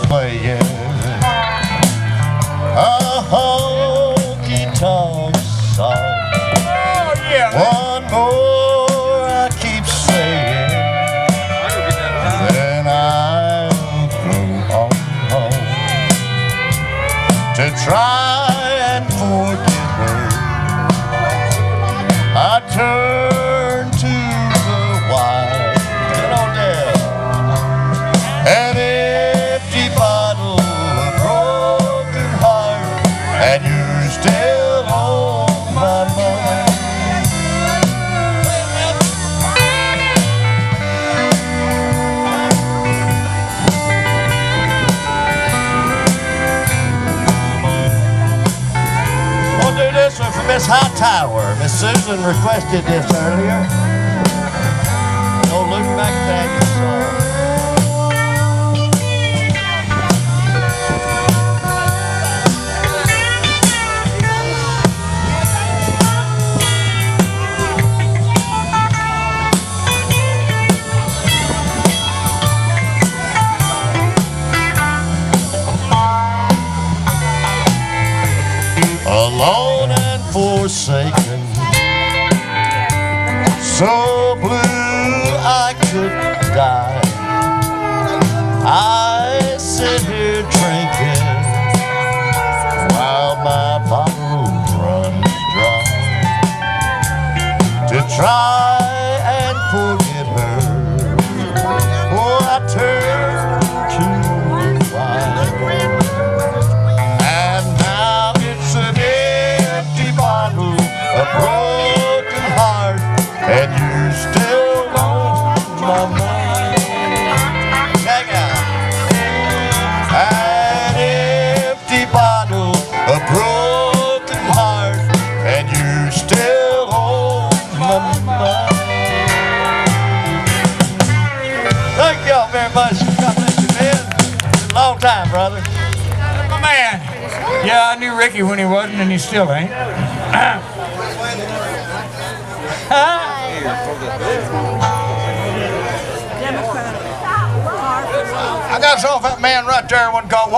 playing a honky-tonk song. Oh, yeah. One more I keep saying, then I'll go on home to try and forget her. I turn to the wine, get on there, an empty bottle, a broken heart, and you're still on my mind. We'll do this one for Miss Hightower. Miss Susan requested this earlier. Don't look back at your song. Alone and forsaken, so blue I could die. I sit here drinking while my bottle runs dry, to try and forget her. Oh, I turn to the wine, and now it's an empty bottle, a broken heart, and you're still on my mind. Check out. An empty bottle, a broken heart, and you're still on my mind. Thank y'all very much. God bless you, man. It's been a long time, brother. My man. Yeah, I knew Ricky when he wasn't, and he still ain't. I got something for that man right there, one called